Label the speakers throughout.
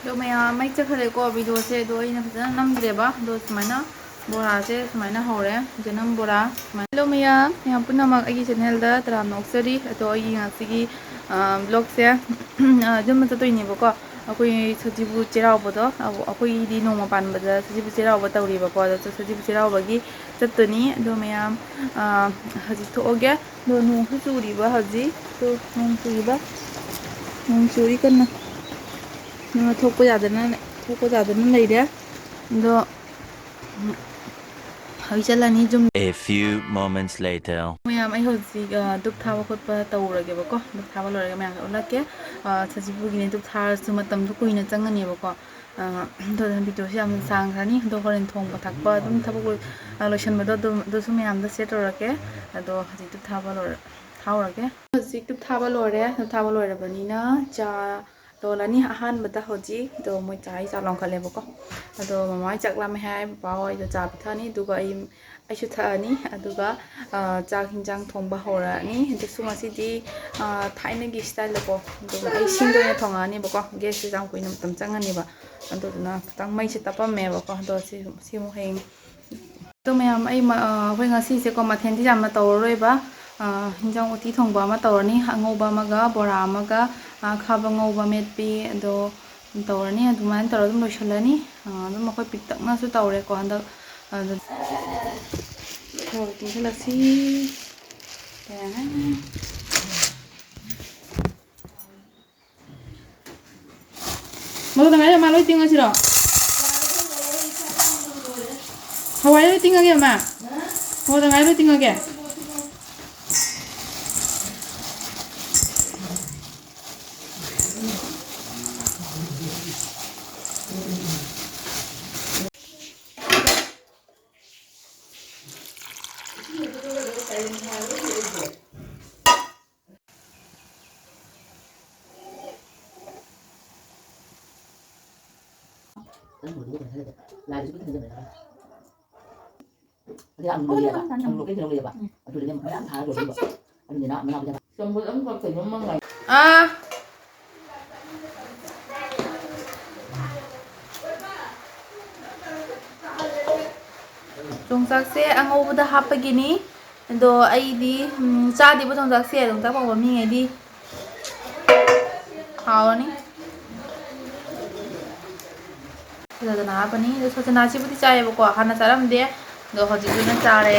Speaker 1: ꯑꯗꯣ ꯃꯌꯥꯝ ꯃꯩ ꯆꯠꯈ꯭ꯔꯦꯀꯣ ꯚꯤꯗꯤꯑꯣꯁꯦ ꯑꯗꯣ ꯑꯩꯅ ꯐꯖꯅ ꯅꯝꯗ꯭ꯔꯦꯕ ꯑꯗꯣ ꯁꯨꯃꯥꯏꯅ ꯕꯣꯔꯥꯁꯦ ꯁꯨꯃꯥꯏꯅ ꯍꯧꯔꯦ ꯌꯦꯅꯝ ꯕꯣꯔꯥ ꯁꯨꯃꯥꯏꯅ ꯍꯜꯂꯣ ꯃꯌꯥꯝ ꯄꯨꯝꯅꯃꯛ ꯑꯩꯒꯤ ꯆꯦꯅꯦꯜꯗ ꯇꯔꯥꯝꯅ ꯑꯣꯛꯆꯔꯤ ꯑꯗꯣ ꯑꯩꯒꯤ ꯉꯁꯤꯒꯤ ꯕ꯭ꯂꯣꯒꯁꯦ ꯑꯗꯨꯝ ꯆꯠꯇꯣꯏꯅꯦꯕꯀꯣ ꯑꯩꯈꯣꯏ ꯁꯖꯤꯕꯨ ꯆꯩꯔꯥꯎꯕꯗꯣ ꯑꯩꯈꯣꯏꯒꯤꯗꯤ ꯅꯣꯡꯃ ꯄꯥꯟꯕꯗ ꯁꯖꯤꯕꯨ ꯆꯩꯔꯥꯎꯕ ꯇꯧꯔꯤꯕꯀꯣ ꯑꯗꯣ ꯁꯖꯤꯕꯨ ꯆꯩꯔꯥꯎꯕꯒꯤ ꯆꯠꯇꯣꯏꯅꯤ ꯑꯗꯣ ꯃꯌꯥꯝ ꯍꯧꯖꯤꯛ ꯊꯣꯛꯑꯒꯦ ꯑꯗꯣ ꯅꯣꯡꯁꯨ ꯆꯨꯔꯤꯕ ꯍꯧꯖꯤꯛ ꯇꯣ ꯅꯣꯡ ꯆꯨꯔꯤ ꯀꯟꯅ ꯊꯣꯛꯄ ꯌꯥꯗꯅ ꯂꯩꯔꯦ ꯑꯗꯣ ꯍꯧꯖꯤꯛ ꯆꯠꯂꯅꯤ ꯌꯨꯝ
Speaker 2: A few moments later.
Speaker 1: ꯃꯌꯥꯝ ꯑꯩ ꯍꯧꯖꯤꯛ ꯙꯨꯞ ꯊꯥꯕ ꯈꯣꯠꯄ ꯇꯧꯔꯒꯦꯕꯀꯣ ꯙꯨꯞ ꯊꯥꯕ ꯂꯣꯏꯔꯒ ꯃꯌꯥꯝꯗ ꯎꯠꯂꯛꯀꯦ ꯁꯖꯤꯕꯨꯒꯤꯅꯦ ꯙꯨꯞ ꯊꯥꯔꯁꯨ ꯃꯇꯝꯗꯣ ꯀꯨꯏꯅ ꯆꯪꯒꯅꯦꯕꯀꯣ ꯑꯗꯨꯅ ꯚꯤꯗꯤꯑꯣꯁꯨ ꯌꯥꯝꯅ ꯁꯥꯡꯈ꯭ꯔꯅꯤ ꯑꯗꯣ ꯍꯣꯔꯦꯟ ꯊꯣꯡꯕ ꯊꯥꯛꯄ ꯑꯗꯨꯝ ꯊꯕꯛ ꯂꯣꯏꯁꯤꯟꯕꯗꯣ ꯑꯗꯨꯁꯨ ꯃꯌꯥꯝꯗ ꯁꯦꯌꯔ ꯇꯧꯔꯛꯀꯦ ꯑꯗꯣ ꯍꯧꯖꯤꯛ ꯙꯨꯞ ꯊꯥꯎꯔꯒꯦ ꯍꯧꯖꯤꯛ ꯙꯨꯞ ꯊꯥꯕ ꯂꯣꯏꯔꯦ ꯙꯨꯞ ꯊꯥꯕ ꯂꯣꯏꯔꯕꯅꯤꯅ ꯆꯥ ꯂꯣꯜꯂꯅꯤ ꯑꯍꯥꯟꯕꯗ ꯍꯧꯖꯤꯛ ꯑꯗꯣ ꯃꯣꯏ ꯆꯥ ꯂꯣꯟꯈꯠꯂꯦꯕꯀꯣ ꯑꯗꯣ ꯃꯃꯥ ꯍꯣꯏ ꯆꯥꯛ ꯂꯥꯝꯃꯦ ꯍꯥꯏ ꯕꯕꯥ ꯍꯣꯏꯗꯣ ꯆꯥ ꯄꯤꯊꯛꯑꯅꯤ ꯑꯗꯨꯒ ꯑꯩꯁꯨ ꯊꯛꯑꯅꯤ ꯑꯗꯨꯒ ꯆꯥꯛ ꯌꯦꯟꯖꯥꯡ ꯊꯣꯡꯕ ꯍꯧꯔꯛꯑꯅꯤ ꯑꯗꯨꯁꯨ ꯉꯁꯤꯗꯤ ꯊꯥꯏꯅꯒꯤ ꯁ꯭ꯇꯥꯏꯜꯗꯀꯣ ꯑꯗꯨꯒ ꯑꯩ ꯁꯤꯡꯗ ꯑꯣꯏꯅ ꯊꯣꯡꯉꯛꯑꯅꯤꯕꯀꯣ ꯒ꯭ꯌꯥꯁꯁꯦ ꯌꯥꯝ ꯀꯨꯏꯅ ꯃꯇꯝ ꯆꯪꯉꯅꯦꯕ ꯑꯗꯨꯗꯨꯅ ꯈꯤꯇꯪ ꯃꯩꯁꯦ ꯇꯞꯄꯝꯃꯦꯕꯀꯣ ꯑꯗꯣ ꯁꯤꯃꯨꯛ ꯍꯌꯦꯡ ꯑꯗꯣ ꯃꯌꯥꯝ ꯑꯩꯈꯣꯏ ꯉꯁꯤꯁꯦꯀꯣ ꯃꯊꯦꯜꯗꯤ ꯌꯥꯝꯅ ꯇꯧꯔꯔꯣꯏꯕ ꯍꯤꯟꯖꯥꯡ ꯎꯇꯤ ꯊꯣꯡꯕ ꯑꯃ ꯇꯧꯔꯅꯤ ꯑꯉꯧꯕ ꯑꯃꯒ ꯕꯣꯔꯥ ꯑꯃꯒ ꯈꯥꯕ ꯉꯧꯕ ꯃꯦꯠꯄꯤ ꯑꯗꯣ ꯇꯧꯔꯅꯤ ꯑꯗꯨꯃꯥꯏꯅ ꯇꯧꯔ ꯑꯗꯨꯝ ꯂꯣꯏꯁꯤꯜꯂꯅꯤ ꯑꯗꯨꯝ ꯑꯩꯈꯣꯏ ꯄꯤꯛꯇꯛꯅꯁꯨ ꯇꯧꯔꯦꯀꯣ ꯍꯟꯗꯛ ꯑꯗꯨ ꯇꯤꯡꯁꯤꯜꯂꯁꯤ ꯃꯗꯨ ꯇꯉꯥꯏ ꯃꯥ ꯂꯣꯏ ꯇꯤꯡꯉꯁꯤꯔꯣ ꯍꯋꯥꯏ ꯂꯣꯏ ꯇꯤꯡꯉꯒꯦ ꯑꯃ ꯃꯗꯨ ꯇꯉꯥꯏ ꯂꯣꯏ ꯇꯤꯡꯉꯒꯦ ꯌꯣꯡꯆꯥꯛꯁꯦ ꯑꯉꯧꯕꯗ ꯍꯥꯞꯄꯒꯤꯅꯤ ꯑꯗꯣ ꯑꯩꯗꯤ ꯆꯥꯗꯦꯕ ꯌꯣꯡꯆꯥꯛꯁꯦ ꯌꯣꯡꯆꯥꯛ ꯄꯥꯝꯕ ꯃꯤꯉꯩꯗꯤ ꯍꯥꯎꯔꯅꯤ ꯁꯣꯖꯅ ꯍꯥꯞꯄꯅꯤ ꯑꯗꯣ ꯁꯣꯖꯅꯥꯁꯤꯕꯨꯗꯤ ꯆꯥꯏꯌꯦꯕꯀꯣ ꯍꯥꯟꯅ ꯆꯥꯔꯝꯗꯦ ꯑꯗꯣ ꯍꯧꯖꯤꯛꯇꯨꯅ ꯆꯥꯔꯦ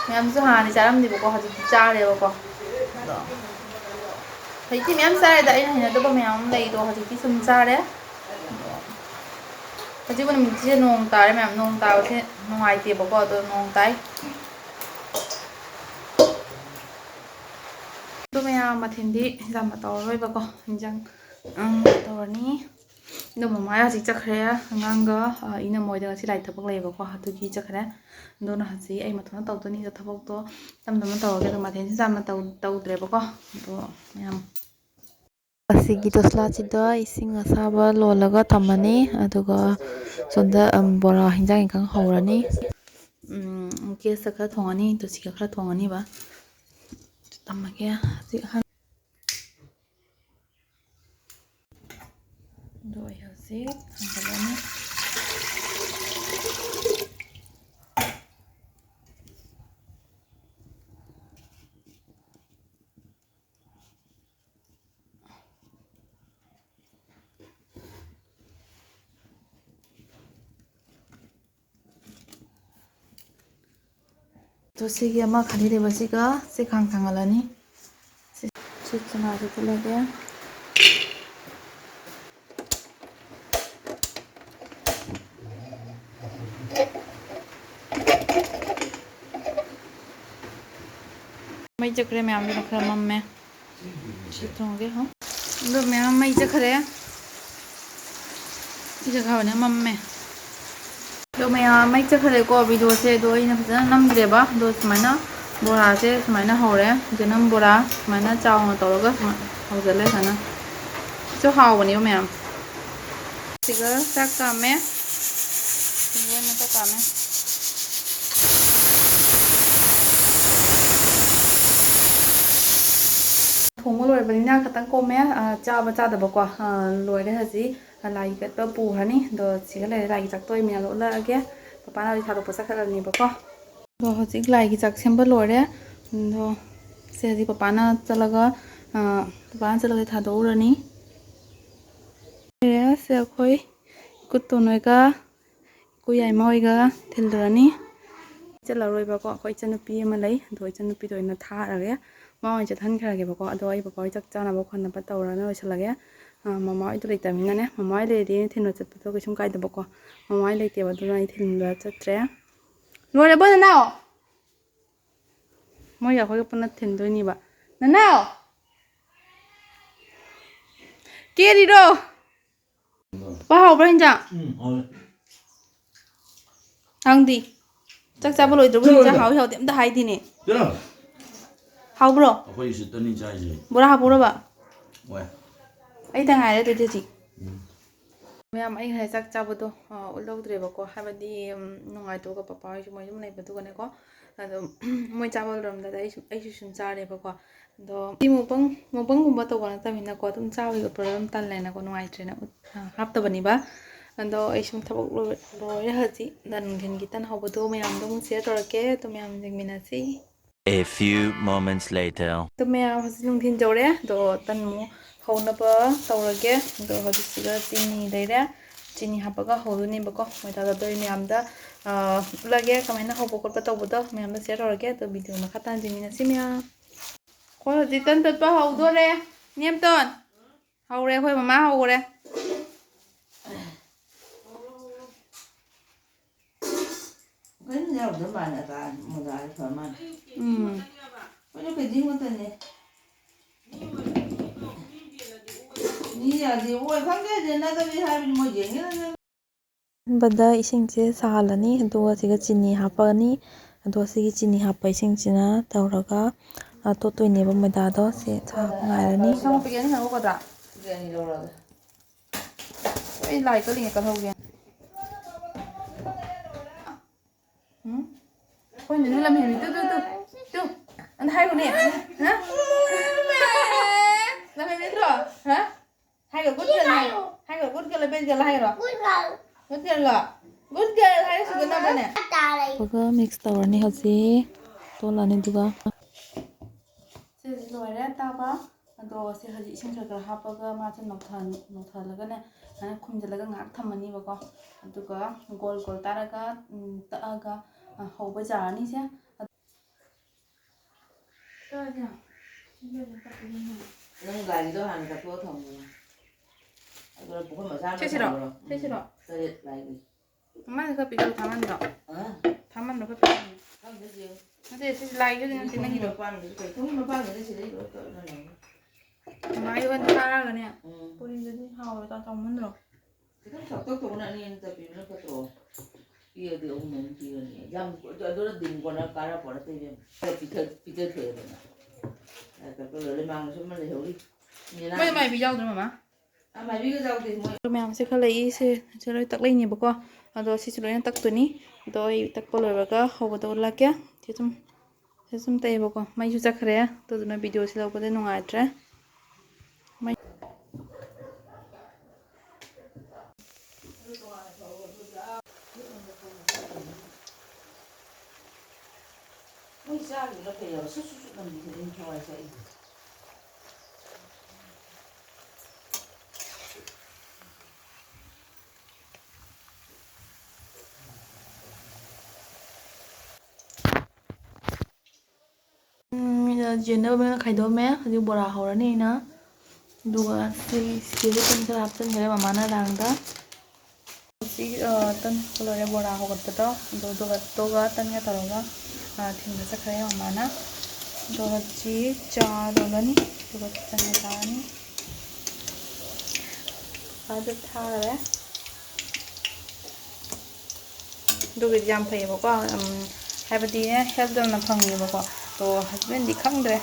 Speaker 1: ꯃꯌꯥꯝꯁꯨ ꯍꯥꯟꯅꯗꯤ ꯆꯥꯔꯝꯗꯦꯕꯀꯣ ꯍꯧꯖꯤꯛꯇꯤ ꯆꯥꯔꯦꯕꯀꯣ ꯑꯗꯣ ꯍꯧꯖꯤꯛꯇꯤ ꯃꯌꯥꯝ ꯆꯥꯔꯦꯗ ꯑꯩꯅ ꯍꯩꯅꯗꯕ ꯃꯌꯥꯝ ꯑꯃ ꯂꯩꯗꯣ ꯍꯧꯖꯤꯛꯇꯤ ꯁꯨꯝ ꯆꯥꯔꯦ ꯍꯧꯖꯤꯛꯄꯨ ꯅꯨꯃꯤꯠꯁꯦ ꯅꯣꯡ ꯇꯥꯔꯦ ꯃꯌꯥꯝ ꯅꯣꯡ ꯇꯥꯕꯁꯦ ꯅꯨꯡꯉꯥꯏꯇꯦꯕꯀꯣ ꯑꯗꯣ ꯅꯣꯡ ꯇꯥꯏ ꯑꯗꯣ ꯃꯌꯥꯝ ꯃꯊꯦꯜꯗꯤ ꯌꯥꯝꯅ ꯇꯧꯔꯔꯣꯏꯕꯀꯣ ꯏꯟꯖꯥꯡ ꯇꯧꯔꯅꯤ ꯑꯗꯣ ꯃꯃꯥ ꯍꯧꯖꯤꯛ ꯆꯠꯈ꯭ꯔꯦ ꯑꯉꯥꯡꯒ ꯏꯅꯝꯃꯣꯏꯗ ꯉꯁꯤ ꯂꯥꯏ ꯊꯕꯛ ꯂꯩꯌꯦꯕꯀꯣ ꯑꯗꯨꯒꯤ ꯆꯠꯈ꯭ꯔꯦ ꯑꯗꯨꯅ ꯍꯧꯖꯤꯛ ꯑꯩ ꯃꯊꯟꯇ ꯇꯧꯗꯣꯏꯅꯤ ꯑꯗꯣ ꯊꯕꯛꯇꯣ ꯇꯞ ꯇꯞꯅ ꯇꯧꯔꯒꯦ ꯑꯗꯣ ꯃꯊꯦꯜꯁꯤ ꯌꯥꯝꯅ ꯇꯧꯗ꯭ꯔꯦꯕꯀꯣ ꯑꯗꯣ ꯃꯌꯥꯝ ꯑꯁꯤꯒꯤ ꯗꯣꯁꯂꯥꯁꯤꯗ ꯏꯁꯤꯡ ꯑꯁꯥꯕ ꯂꯣꯜꯂꯒ ꯊꯝꯃꯅꯤ ꯑꯗꯨꯒ ꯁꯣꯝꯗ ꯕꯣꯔꯥ ꯍꯤꯟꯖꯥꯡ ꯏꯟꯈꯥꯡ ꯍꯧꯔꯅꯤ ꯒꯦꯁꯇ ꯈꯔ ꯊꯣꯡꯉꯅꯤ ꯇꯨꯜꯁꯤꯒ ꯈꯔ ꯊꯣꯡꯉꯅꯤꯕ ꯊꯝꯃꯒꯦ ꯍꯧꯖꯤꯛ ꯑꯗꯣ ꯑꯩ ꯍꯧꯖꯤꯛ ꯊꯥꯡꯒꯠꯂꯅꯤ ꯑꯗꯣ ꯁꯤꯒꯤ ꯑꯃ ꯈꯥꯂꯤ ꯂꯩꯕꯁꯤꯒ ꯆꯦꯈꯥꯡ ꯊꯥꯡꯒꯠꯂꯅꯤ ꯁꯤ ꯆꯅꯥꯁꯤ ꯐꯨꯠꯂꯒꯦ ꯃꯩ ꯆꯠꯈ꯭ꯔꯦ ꯃꯌꯥꯝꯗꯨꯅ ꯈꯔ ꯃꯝꯃꯦ ꯁꯤ ꯊꯣꯡꯉꯒꯦ ꯑꯗꯣ ꯃꯌꯥꯝ ꯃꯩ ꯆꯠꯈ꯭ꯔꯦ ꯁꯤ ꯆꯠꯈ꯭ꯔꯕꯅꯦ ꯃꯝꯃꯦ ꯑꯗꯣ ꯃꯌꯥꯝ ꯃꯩ ꯆꯠꯈ꯭ꯔꯦꯀꯣ ꯚꯤꯗꯤꯑꯣꯁꯦ ꯑꯗꯣ ꯑꯩꯅ ꯐꯖꯅ ꯅꯝꯗ꯭ꯔꯦꯕ ꯑꯗꯣ ꯁꯨꯃꯥꯏꯅ ꯕꯣꯔꯥꯁꯦ ꯁꯨꯃꯥꯏꯅ ꯍꯧꯔꯦ ꯌꯦꯅꯝ ꯕꯣꯔꯥ ꯁꯨꯃꯥꯏꯅ ꯆꯥꯎꯅ ꯇꯧꯔꯒ ꯍꯧꯖꯤꯜꯂꯦ ꯁꯨꯃꯥꯏꯅ ꯁꯤꯁꯨ ꯍꯥꯎꯕꯅꯦꯕ ꯃꯌꯥꯝ ꯁꯤꯒ ꯆꯥꯛ ꯀꯥꯝꯃꯦ ꯁꯤꯒ ꯑꯣꯏꯅ ꯆꯥꯛ ꯀꯥꯝꯃꯦ ꯊꯣꯡꯕ ꯂꯣꯏꯔꯕꯅꯤꯅ ꯈꯤꯇꯪ ꯀꯣꯝꯃꯦ ꯆꯥꯕ ꯆꯥꯗꯕꯀꯣ ꯂꯣꯏꯔꯦ ꯍꯧꯖꯤꯛ ꯂꯥꯏ ꯀꯠꯄ ꯄꯨꯈ꯭ꯔꯅꯤ ꯑꯗꯣ ꯁꯤꯒ ꯂꯩꯔꯦ ꯂꯥꯏꯒꯤ ꯆꯥꯛꯇꯣ ꯑꯩ ꯃꯌꯥꯝꯗꯣ ꯎꯠꯂꯛꯑꯒꯦ ꯄꯄꯥꯅ ꯍꯧꯖꯤꯛ ꯊꯥꯗꯣꯛꯄ ꯆꯠꯈ꯭ꯔꯅꯦꯕꯀꯣ ꯑꯗꯣ ꯍꯧꯖꯤꯛ ꯂꯥꯏꯒꯤ ꯆꯥꯛ ꯁꯦꯝꯕ ꯂꯣꯏꯔꯦ ꯑꯗꯣ ꯁꯦ ꯍꯧꯖꯤꯛ ꯄꯄꯥꯅ ꯆꯠꯂꯒ ꯊꯥꯗꯣꯛꯎꯔꯅꯤ ꯁꯦ ꯑꯩꯈꯣꯏ ꯀꯨꯠꯇꯣꯟ ꯍꯣꯏꯒ ꯏꯀꯨ ꯌꯥꯏꯃ ꯍꯣꯏꯒ ꯊꯤꯜꯂꯨꯔꯅꯤ ꯆꯠꯂꯔꯣꯏꯕꯀꯣ ꯑꯩꯈꯣꯏ ꯏꯆꯟꯅꯨꯄꯤ ꯑꯃ ꯂꯩ ꯑꯗꯣ ꯏꯆꯟꯅꯨꯄꯤꯗꯣ ꯑꯣꯏꯅ ꯊꯥꯔꯒꯦ ꯃꯥ ꯑꯣꯏꯅ ꯆꯠꯍꯟꯈ꯭ꯔꯒꯦꯕꯀꯣ ꯑꯗꯣ ꯑꯩ ꯄꯄꯥ ꯍꯣꯏ ꯆꯥꯛ ꯆꯥꯅꯕ ꯈꯣꯠꯅꯕ ꯇꯧꯔꯒ ꯂꯣꯏꯁꯤꯜꯂꯒꯦ ꯃꯃꯥ ꯍꯣꯏꯗꯣ ꯂꯩꯇꯕꯅꯤꯅꯅꯦ ꯃꯃꯥ ꯍꯣꯏ ꯂꯩꯔꯗꯤ ꯊꯤꯟꯕ ꯆꯠꯄꯗꯣ ꯀꯩꯁꯨꯝ ꯀꯥꯏꯗꯕꯀꯣ ꯃꯃꯥ ꯍꯣꯏ ꯂꯩꯇꯦꯕ ꯑꯗꯨꯅ ꯑꯩ ꯊꯤꯟꯕ ꯆꯠꯇ꯭ꯔꯦ ꯂꯣꯏꯔꯕꯣ ꯅꯅꯥꯎ ꯃꯣꯏꯒ ꯑꯩꯈꯣꯏꯒ ꯄꯨꯟꯅ ꯊꯤꯟꯗꯣꯏꯅꯦꯕ ꯅꯅꯥꯎ ꯀꯦꯔꯤꯔꯣ ꯄꯄꯥ ꯍꯥꯎꯕ꯭ꯔꯥ ꯍꯤꯟꯖꯥꯡ ꯅꯪꯗꯤ ꯆꯥꯛ ꯆꯥꯕ ꯂꯣꯏꯗ꯭ꯔꯕꯣ ꯍꯤꯟꯖꯥꯡ ꯍꯥꯎꯏ ꯍꯥꯎꯇꯦ ꯑꯝꯇ ꯍꯥꯏꯗꯦꯅꯦ ꯍꯥꯎꯕ꯭ꯔꯣ
Speaker 3: ꯑꯩꯈꯣꯏ ꯁꯤꯠꯇꯅꯤ ꯆꯥꯏꯁꯦ
Speaker 1: ꯕꯣꯔꯥ ꯍꯥꯞꯄꯨꯔꯕ
Speaker 3: ꯋꯥꯏ
Speaker 1: ꯑꯩꯇ ꯉꯥꯏꯔꯦ ꯑꯗꯨꯗꯤ ꯍꯧꯖꯤꯛ ꯃꯌꯥꯝ ꯑꯩ ꯉꯁꯥꯏ ꯆꯥꯛ ꯆꯥꯕꯗꯣ ꯎꯠꯍꯧꯗ꯭ꯔꯦꯕꯀꯣ ꯍꯥꯏꯕꯗꯤ ꯅꯨꯡꯉꯥꯏꯇꯕꯒ ꯄꯄꯥ ꯍꯣꯏꯁꯨ ꯃꯣꯏ ꯑꯗꯨꯝ ꯂꯩꯕꯗꯨꯒꯅꯦꯀꯣ ꯑꯗꯣ ꯃꯣꯏ ꯆꯥꯕ ꯂꯣꯏꯔꯝꯗꯥꯏꯗ ꯑꯩꯁꯨ ꯁꯨꯝ ꯆꯥꯔꯦꯕꯀꯣ ꯑꯗꯣ ꯃꯨꯛꯕꯪꯒꯨꯝꯕ ꯇꯧꯕ ꯅꯠꯇꯕꯅꯤꯅꯀꯣ ꯑꯗꯨꯝ ꯆꯥꯕꯒꯤ ꯎꯠꯄꯗꯣ ꯑꯗꯨꯝ ꯇꯜꯂꯦꯅꯀꯣ ꯅꯨꯡꯉꯥꯏꯇ꯭ꯔꯦꯅ ꯍꯥꯞꯇꯕꯅꯤꯕ ꯑꯗꯣ ꯑꯩ ꯁꯨꯝ ꯊꯕꯛ ꯂꯣꯏꯔꯦ ꯍꯧꯖꯤꯛ ꯅꯨꯡꯊꯤꯟꯒꯤ ꯇꯟ ꯍꯧꯕꯗꯣ ꯃꯌꯥꯝꯗꯣ ꯑꯃꯨꯛ ꯁꯤꯌꯔ ꯇꯧꯔꯛꯀꯦ ꯑꯗꯣ ꯃꯌꯥꯝ ꯌꯦꯡꯃꯤꯟꯅꯁꯤ
Speaker 2: A few moments later.
Speaker 1: ꯑꯗꯣ ꯃꯌꯥꯝ ꯍꯧꯖꯤꯛ ꯅꯨꯡꯊꯤꯟ ꯌꯧꯔꯦ ꯑꯗꯣ ꯇꯟ ꯑꯃꯨꯛ ꯍꯧꯅꯕ ꯇꯧꯔꯒꯦ ꯑꯗꯣ ꯍꯧꯖꯤꯛꯁꯤꯒ ꯆꯤꯅꯤ ꯂꯩꯔꯦ ꯆꯤꯅꯤ ꯍꯥꯞꯄꯒ ꯍꯧꯗꯣꯏꯅꯦꯕꯀꯣ ꯃꯣꯏꯗ ꯑꯗꯣ ꯃꯌꯥꯝꯗ ꯎꯠꯂꯒꯦ ꯀꯃꯥꯏꯅ ꯍꯧꯕ ꯈꯣꯠꯄ ꯇꯧꯕꯗꯣ ꯃꯌꯥꯝꯗ ꯁꯤꯌꯔ ꯇꯧꯔꯒꯦ ꯑꯗꯣ ꯚꯤꯗꯤꯑꯣ ꯃꯈꯥ ꯇꯥꯅ ꯌꯦꯡꯃꯤꯟꯅꯁꯤ ꯃꯌꯥꯝ ꯑꯩꯈꯣꯏ ꯍꯧꯖꯤꯛ ꯇꯟ ꯇꯠꯄ ꯍꯧꯗꯣꯔꯦ ꯅꯦꯝꯇꯣꯟ ꯍꯧꯔꯦ ꯑꯩꯈꯣꯏ ꯃꯃꯥ ꯍꯧꯔꯦ ꯑꯍꯥꯟꯕꯗ ꯏꯁꯤꯡꯁꯦ ꯁꯥꯍꯜꯂꯅꯤ ꯑꯗꯨꯒ ꯁꯤꯒ ꯆꯤꯅꯤ ꯍꯥꯞꯄꯅꯤ ꯑꯗꯣ ꯁꯤꯒꯤ ꯆꯤꯅꯤ ꯍꯥꯞꯄ ꯏꯁꯤꯡꯁꯤꯅ ꯇꯧꯔꯒ ꯇꯣꯠꯇꯣꯏꯅꯦꯕ ꯃꯣꯏꯗꯥꯗꯣ ꯁꯤ ꯁꯥꯕ ꯉꯥꯏꯔꯅꯤ ꯑꯩ ꯂꯥꯏ ꯀꯠꯂꯤꯉꯩ ꯀꯠꯍꯧꯒꯦ ꯑꯩꯈꯣꯏꯅ ꯂꯝ ꯍꯦꯟꯕꯤ ꯇꯨ ꯑꯗ ꯍꯥꯏꯔꯨꯅꯦ ꯂꯝ ꯍꯦꯟꯕꯤ ꯅꯠꯇ꯭ꯔꯣ ꯍꯥꯏꯔꯣ ꯒꯨꯗ ꯒꯔꯜ ꯍꯥꯏꯔꯣ ꯍꯥꯏꯔꯣ ꯒꯨꯗ ꯒꯔꯜ ꯕꯦꯗ ꯒꯔꯜ ꯍꯥꯏꯔꯣ ꯒꯨꯗ ꯒꯔꯜ ꯍꯥꯏꯔ ꯁꯨꯒꯅꯕꯅꯦ ꯑꯗꯨꯒ ꯃꯤꯛꯁ ꯇꯧꯔꯅꯤ ꯍꯧꯖꯤꯛ ꯇꯣꯜꯂꯅꯤ ꯑꯗꯨꯒ ꯁꯤꯁꯤ ꯂꯣꯏꯔꯦ ꯇꯥꯕ ꯑꯗꯣ ꯁꯤ ꯍꯧꯖꯤꯛ ꯏꯁꯤꯡ ꯈꯔ ꯍꯥꯞꯄꯒ ꯃꯥꯁꯦ ꯅꯧꯊꯍꯜꯂꯒꯅꯦ ꯁꯨꯃꯥꯏꯅ ꯈꯨꯝꯖꯤꯜꯂꯒ ꯉꯥꯏꯍꯥꯛ ꯊꯝꯃꯅꯤꯕꯀꯣ ꯑꯗꯨꯒ ꯒꯣꯜ ꯒꯣꯜ ꯇꯥꯔꯒ ꯇꯛꯑꯒ ꯍꯧꯕ ꯌꯥꯔꯅꯤꯁꯦ
Speaker 3: ꯅꯪ ꯒꯥꯔꯤꯗꯣ ꯍꯥꯟꯅ ꯆꯠꯊꯣꯛꯑ ꯊꯝꯃꯣ ꯑꯗꯨꯒ ꯄꯨꯈꯝ ꯃꯆꯥ ꯑꯃ
Speaker 1: ꯁꯤꯁꯤꯔꯣ
Speaker 3: ꯊꯝꯃꯨꯔꯣ
Speaker 1: ꯁꯤꯁꯤꯔꯣ
Speaker 3: ꯇꯔꯦꯠ ꯂꯥꯏꯒꯤ
Speaker 1: ꯃꯥꯅ ꯈꯔ ꯄꯤꯛꯑꯣ ꯊꯥꯃꯟꯗ꯭ꯔꯣ ꯊꯥꯃꯟꯗ꯭ꯔꯣ ꯈꯔ ꯄꯤꯛꯑꯣ ꯅꯠꯇꯦ ꯁꯤ ꯂꯥꯏꯒꯤꯗꯤ ꯅꯠꯇꯦ ꯅꯪꯒꯤꯗꯣ ꯃꯥꯒꯤ ꯑꯣꯏꯅ ꯊꯥꯔꯒꯅꯦ ꯄꯨꯔꯤꯗꯨꯗꯤ ꯍꯥꯎꯔꯣꯏ ꯆꯥꯎꯃꯟꯗ꯭ꯔꯣ
Speaker 3: ꯈꯤꯇꯪ ꯁꯛꯇꯛ ꯇꯧꯕꯅ ꯑꯅꯤ ꯑꯅꯤ ꯇꯞꯄꯤꯕꯅ ꯐꯠꯇ꯭ꯔꯣ ꯄꯤꯔꯗꯤ ꯑꯍꯨꯝ ꯑꯍꯨꯝ ꯄꯤꯔꯅꯤ ꯌꯥꯝ ꯑꯗꯨꯅ ꯗꯤꯟ ꯀꯣꯟꯅ ꯀꯥꯔꯄꯣ ꯅꯠꯇꯦ ꯄꯤꯊꯊꯣꯛꯑꯦꯗꯅ ꯀꯠꯄ ꯂꯣꯏꯔꯦ ꯃꯥꯡꯗꯁꯨ ꯑꯃ ꯂꯩꯍꯧꯔꯤ
Speaker 1: ꯃꯣꯏ ꯃꯥꯏꯕꯤ ꯌꯥꯎꯗ꯭ꯔꯣ ꯃꯃꯥ
Speaker 3: ꯃꯥꯏꯕꯤꯒ ꯌꯥꯎꯗꯦ ꯃꯣꯏ
Speaker 1: ꯃꯌꯥꯝꯁꯦ ꯈꯜꯂꯛꯏ ꯁꯦ ꯂꯣꯏ ꯇꯛꯂꯛꯏꯅꯦꯕꯀꯣ ꯑꯗꯣ ꯁꯤꯁꯨ ꯂꯣꯏꯅ ꯇꯛꯇꯣꯏꯅꯤ ꯑꯗꯣ ꯑꯩ ꯇꯛꯄ ꯂꯣꯏꯔꯒ ꯍꯧꯕꯗ ꯎꯠꯂꯛꯀꯦ ꯁꯤ ꯁꯨꯝ ꯇꯛꯑꯦꯕꯀꯣ ꯃꯩꯁꯨ ꯆꯠꯈ꯭ꯔꯦ ꯑꯗꯨꯗꯨꯅ ꯚꯤꯗꯤꯑꯣꯁꯤ ꯂꯧꯕꯗ ꯅꯨꯡꯉꯥꯏꯇ꯭ꯔꯦ
Speaker 3: ꯃꯣꯏ ꯆꯥꯈꯤꯕꯅ ꯐꯩꯌꯦꯕ ꯁꯨꯠ ꯅꯝꯕꯤꯁꯦ ꯑꯩ ꯊꯋꯥꯏ ꯆꯥꯛꯏꯁꯦ
Speaker 1: ꯌꯦꯟꯅꯕꯅ ꯈꯥꯏꯗꯣꯛꯑꯝꯃꯦ ꯍꯧꯖꯤꯛ ꯕꯣꯔꯥ ꯍꯧꯔꯅꯤ ꯑꯩꯅ ꯑꯗꯨꯒ ꯁꯤꯒꯤ ꯇꯟ ꯈꯔ ꯍꯥꯞꯆꯤꯟꯈ꯭ꯔꯦ ꯃꯃꯥꯅ ꯂꯥꯡꯗ ꯍꯧꯖꯤꯛ ꯇꯟ ꯂꯣꯏꯔꯦ ꯕꯣꯔꯥ ꯍꯧꯒꯠꯄꯗꯣ ꯑꯗꯨꯒ ꯇꯟꯒ ꯇꯧꯔꯒ ꯊꯤꯟꯕ ꯆꯠꯈ꯭ꯔꯦ ꯃꯃꯥꯅ ꯑꯗꯣ ꯍꯧꯖꯤꯛ ꯆꯥ ꯂꯣꯜꯂꯅꯤ ꯑꯗꯨꯒ ꯇꯟꯒ ꯆꯥꯔꯅꯤ ꯑꯗꯨ ꯊꯥꯈꯔꯦ ꯑꯗꯨꯒꯤꯗꯤ ꯌꯥꯝ ꯐꯩꯌꯦꯕꯀꯣ ꯍꯥꯏꯕꯗꯤ ꯍꯦꯜꯞ ꯌꯥꯝꯅ ꯐꯪꯉꯦꯕꯀꯣ ꯑꯗꯣ ꯍꯁꯕꯦꯟꯗꯤ ꯈꯪꯗ꯭ꯔꯦ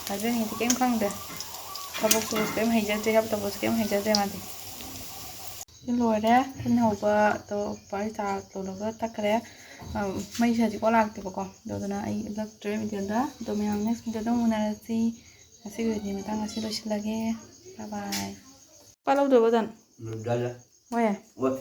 Speaker 1: ꯍꯁꯕꯦꯟꯒꯤꯗꯤ ꯀꯩꯝ ꯈꯪꯗ꯭ꯔꯦ ꯊꯕꯛ ꯁꯨꯕꯁꯨ ꯀꯩꯝ ꯍꯩꯖꯗ꯭ꯔꯦ ꯍꯦꯜꯞ ꯇꯧꯕꯁꯨ ꯀꯩꯝ ꯍꯩꯖꯗ꯭ꯔꯦ ꯃꯥꯗꯤ ꯁꯤ ꯂꯣꯏꯔꯦ ꯇꯟ ꯍꯧꯕ ꯑꯗꯣ ꯄꯥꯔꯤ ꯆꯥ ꯂꯣꯜꯂꯒ ꯇꯛꯈ꯭ꯔꯦ ꯃꯩꯁꯦ ꯍꯧꯖꯤꯛꯐꯥꯎ ꯂꯥꯛꯇꯦꯕꯀꯣ ꯑꯗꯨꯅ ꯑꯩ ꯎꯠꯂꯛꯇ꯭ꯔꯦ ꯚꯤꯗꯤꯑꯣꯗ ꯑꯗꯣ ꯃꯌꯥꯝ ꯅꯦꯛꯁ ꯚꯤꯗꯤꯑꯣꯗ ꯑꯃꯨꯛ ꯎꯅꯔꯁꯤ ꯉꯁꯤꯒꯤ ꯑꯣꯏꯅꯗꯤ ꯃꯇꯥꯡ ꯑꯁꯤ ꯂꯣꯏꯁꯤꯜꯂꯒꯦ ꯕꯥꯏ ꯕꯥꯏ ꯄꯥꯜꯍꯧꯗ꯭ꯔꯕ ꯖꯥꯟ
Speaker 4: Dale.
Speaker 1: ꯍꯣꯏ
Speaker 4: What?